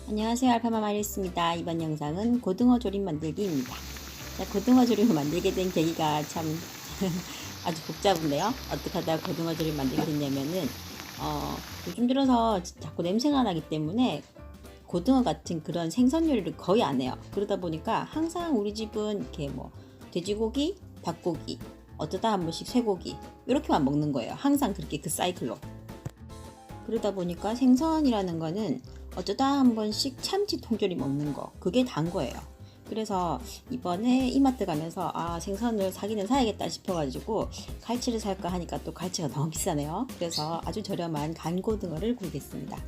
안녕하세요, 알파마마리스입니다. 이번 영상은 고등어 조림 만들기입니다. 고등어 조림을 만들게 된 계기가 참 아주 복잡한데요. 어떻게 하다 고등어 조림 만들게 됐냐면은 요즘 들어서 자꾸 냄새가 나기 때문에 고등어 같은 그런 생선 요리를 거의 안 해요. 그러다 보니까 항상 우리 집은 이렇게 뭐 돼지고기, 닭고기, 어쩌다 한 번씩 쇠고기 이렇게만 먹는 거예요. 항상 그렇게 그 사이클로. 그러다 보니까 생선이라는 거는 어쩌다 한 번씩 참치 통조림 먹는 거, 그게 단 거예요. 그래서 이번에 이마트 가면서 생선을 사기는 사야겠다 싶어가지고 갈치를 살까 하니까 또 갈치가 너무 비싸네요. 그래서 아주 저렴한 간고등어를 구입했습니다.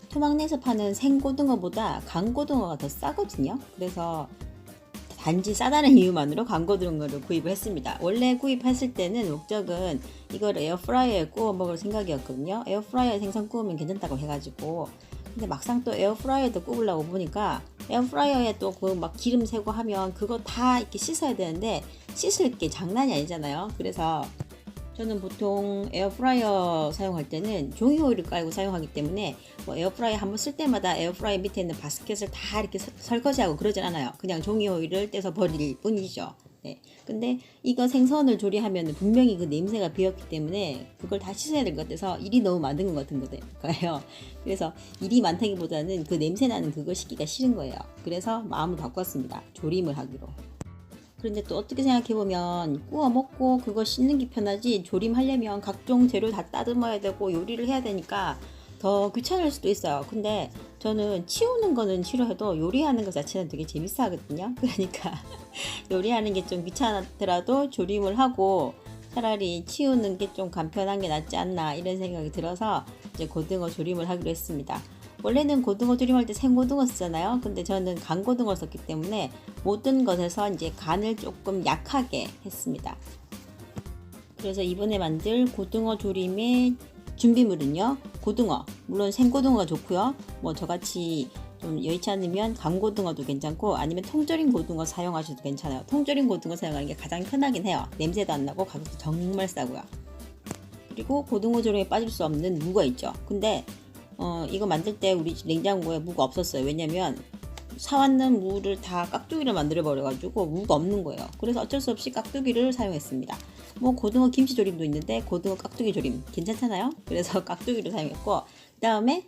토막내에서 파는 생고등어보다 간고등어가 더 싸거든요. 그래서 단지 싸다는 이유만으로 간고등어를 구입을 했습니다. 원래 구입했을 때는 목적은 이걸 에어프라이어에 구워 먹을 생각이었거든요. 에어프라이어에 생선 구우면 괜찮다고 해가지고. 근데 막상 또 에어프라이어도 구우려고 보니까 에어프라이어에 또 그 막 기름 새고 하면 그거 다 이렇게 씻어야 되는데 씻을 게 장난이 아니잖아요. 그래서 저는 보통 에어프라이어 사용할 때는 종이 호일을 깔고 사용하기 때문에 뭐 에어프라이어 한번 쓸 때마다 에어프라이어 밑에 있는 바스켓을 다 이렇게 설거지하고 그러진 않아요. 그냥 종이 호일을 떼서 버릴 뿐이죠. 네. 근데 이거 생선을 조리하면 분명히 그 냄새가 배었기 때문에 그걸 다 씻어야 될 것 같아서 일이 너무 많은 것 같은 거예요. 그래서 일이 많다기보다는 그 냄새 나는 그걸 씻기가 싫은 거예요. 그래서 마음을 바꿨습니다. 조림을 하기로. 그런데 또 어떻게 생각해보면 구워 먹고 그거 씻는 게 편하지 조림하려면 각종 재료 다 따듬어야 되고 요리를 해야 되니까 더 귀찮을 수도 있어요. 근데 저는 치우는 거는 싫어해도 요리하는 것 자체는 되게 재밌어 하거든요. 그러니까 요리하는 게 좀 귀찮더라도 조림을 하고 차라리 치우는 게 좀 간편한 게 낫지 않나 이런 생각이 들어서 이제 고등어 조림을 하기로 했습니다. 원래는 고등어 조림할 때 생고등어 쓰잖아요. 근데 저는 간고등어 썼기 때문에 모든 것에서 이제 간을 조금 약하게 했습니다. 그래서 이번에 만들 고등어 조림의 준비물은요. 고등어, 물론 생고등어가 좋고요. 뭐 저같이 좀 여의치 않으면 간고등어도 괜찮고 아니면 통조림 고등어 사용하셔도 괜찮아요. 통조림 고등어 사용하는 게 가장 편하긴 해요. 냄새도 안 나고 가격도 정말 싸고요. 그리고 고등어 조림에 빠질 수 없는 무가 있죠. 근데 이거 만들 때 우리 집 냉장고에 무가 없었어요. 왜냐면 사왔는 무를 다 깍두기를 만들어 버려가지고 무가 없는 거예요. 그래서 어쩔 수 없이 깍두기를 사용했습니다. 뭐 고등어 김치조림도 있는데 고등어 깍두기 조림 괜찮잖아요. 그래서 깍두기를 사용했고 그 다음에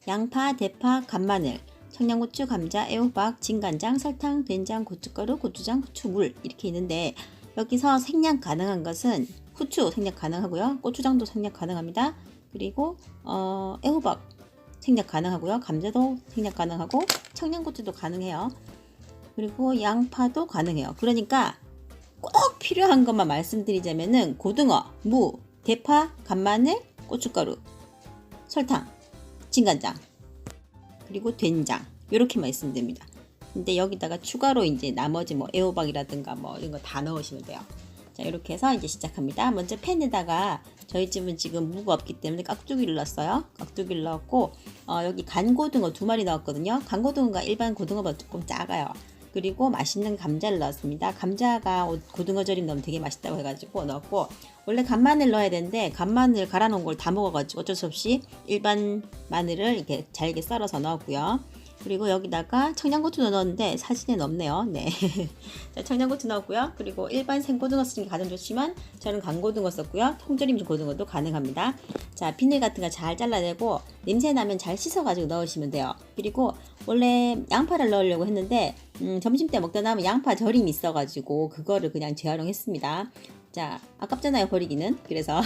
양파, 대파, 간마늘, 청양고추, 감자, 애호박, 진간장, 설탕, 된장, 고춧가루, 고추장, 후추, 물 이렇게 있는데 여기서 생략 가능한 것은 후추 생략 가능하고요. 고추장도 생략 가능합니다. 그리고 애호박 생략 가능하고요. 감자도 생략 가능하고 청양고추도 가능해요. 그리고 양파도 가능해요. 그러니까 꼭 필요한 것만 말씀드리자면은 고등어, 무, 대파, 간마늘, 고춧가루, 설탕, 진간장, 그리고 된장 이렇게만 있으면 됩니다. 근데 여기다가 추가로 이제 나머지 뭐 애호박이라든가 뭐 이런 거 다 넣으시면 돼요. 자, 이렇게 해서 이제 시작합니다. 먼저 팬에다가 저희 집은 지금 무가 없기 때문에 깍두기를 넣었어요. 깍두기를 넣었고 여기 간고등어 2마리 넣었거든요. 간고등어가 일반 고등어보다 조금 작아요. 그리고 맛있는 감자를 넣었습니다. 감자가 고등어 조림 넣으면 되게 맛있다고 해가지고 넣었고 원래 간마늘 넣어야 되는데 간마늘 갈아 놓은 걸 다 먹어가지고 어쩔 수 없이 일반 마늘을 이렇게 잘게 썰어서 넣었고요. 그리고 여기다가 청양고추도 넣었는데 사진에는 없네요. 네. 자, 청양고추 넣었고요. 그리고 일반 생고등어 쓰는 게 가장 좋지만 저는 간고등어 썼고요. 통조림 고등어도 가능합니다. 자, 비늘 같은 거 잘 잘라내고 냄새 나면 잘 씻어가지고 넣으시면 돼요. 그리고 원래 양파를 넣으려고 했는데 점심 때 먹다 남은 양파 절임이 있어가지고 그거를 그냥 재활용했습니다. 자, 아깝잖아요 버리기는. 그래서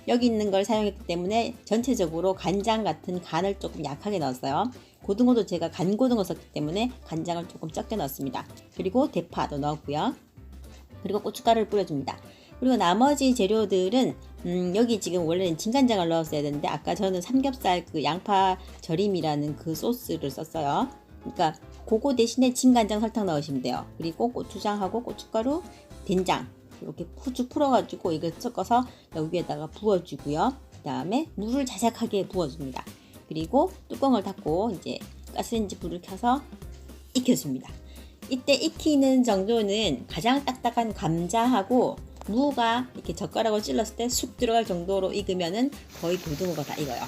여기 있는 걸 사용했기 때문에 전체적으로 간장 같은 간을 조금 약하게 넣었어요. 고등어도 제가 간고등어 썼기 때문에 간장을 조금 적게 넣었습니다. 그리고 대파도 넣었고요. 그리고 고춧가루를 뿌려줍니다. 그리고 나머지 재료들은 여기 지금 원래는 진간장을 넣었어야 되는데 아까 저는 삼겹살 그 양파 절임이라는 그 소스를 썼어요. 그러니까 그거 대신에 진간장 설탕 넣으시면 돼요. 그리고 고추장하고 고춧가루, 된장 이렇게 후추 풀어가지고 이걸 섞어서 여기에다가 부어주고요. 그 다음에 물을 자작하게 부어줍니다. 그리고 뚜껑을 닫고 이제 가스레인지 불을 켜서 익혀줍니다. 이때 익히는 정도는 가장 딱딱한 감자하고 무가 이렇게 젓가락으로 찔렀을 때 쑥 들어갈 정도로 익으면은 거의 고등어가 다 익어요.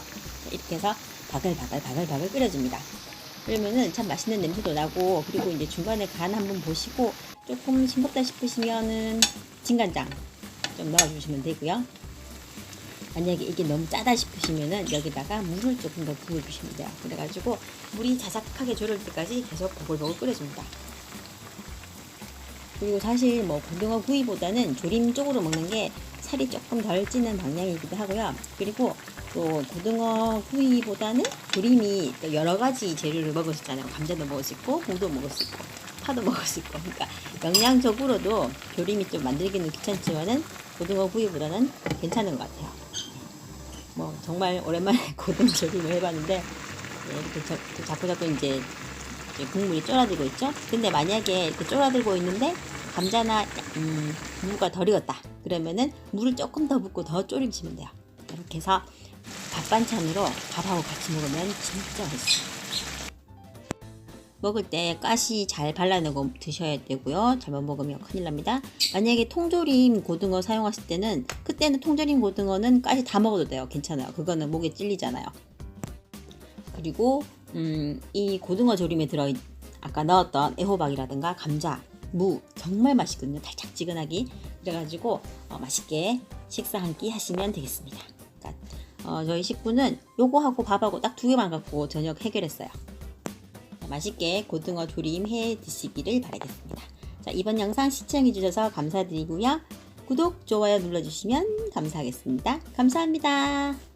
이렇게 해서 바글바글 끓여줍니다. 그러면은 참 맛있는 냄새도 나고, 그리고 이제 중간에 간 한번 보시고 조금 싱겁다 싶으시면은 진간장 좀 넣어주시면 되고요. 만약에 이게 너무 짜다 싶으시면은 여기다가 물을 조금 더 부어주시면 돼요. 그래가지고 물이 자작하게 졸을 때까지 계속 보글보글 끓여줍니다. 그리고 사실 뭐 고등어 구이보다는 조림 쪽으로 먹는 게 살이 조금 덜 찌는 방향이기도 하고요. 그리고 또 고등어 구이보다는 조림이 또 여러 가지 재료를 먹을 수 있잖아요. 감자도 먹을 수 있고, 무도 먹을 수 있고, 파도 먹을 수 있고. 그러니까 영양적으로도 조림이 좀 만들기는 귀찮지만은 고등어 구이보다는 괜찮은 것 같아요. 뭐 정말 오랜만에 고등어 조림을 해봤는데 이렇게 자꾸자꾸 이제 국물이 쫄아들고 있죠. 근데 만약에 이렇게 쫄아들고 있는데 감자나 무가 덜 익었다 그러면은 물을 조금 더 붓고 더 졸이시면 돼요. 이렇게 해서 밥 반찬으로 밥하고 같이 먹으면 진짜 맛있어요. 먹을 때 가시 잘 발라내고 드셔야 되고요. 잘못 먹으면 큰일 납니다. 만약에 통조림 고등어 사용하실 때는, 그때는 통조림 고등어는 가시 다 먹어도 돼요. 괜찮아요. 그거는 목에 찔리잖아요. 그리고 이 고등어 조림에 아까 넣었던 애호박이라든가 감자, 무 정말 맛있거든요. 달짝지근하게. 그래가지고 맛있게 식사 한 끼 하시면 되겠습니다. 그러니까, 저희 식구는 요거하고 밥하고 딱 2개만 갖고 저녁 해결했어요. 맛있게 고등어 조림 해 드시기를 바라겠습니다. 자, 이번 영상 시청해 주셔서 감사드리고요. 구독, 좋아요 눌러주시면 감사하겠습니다. 감사합니다.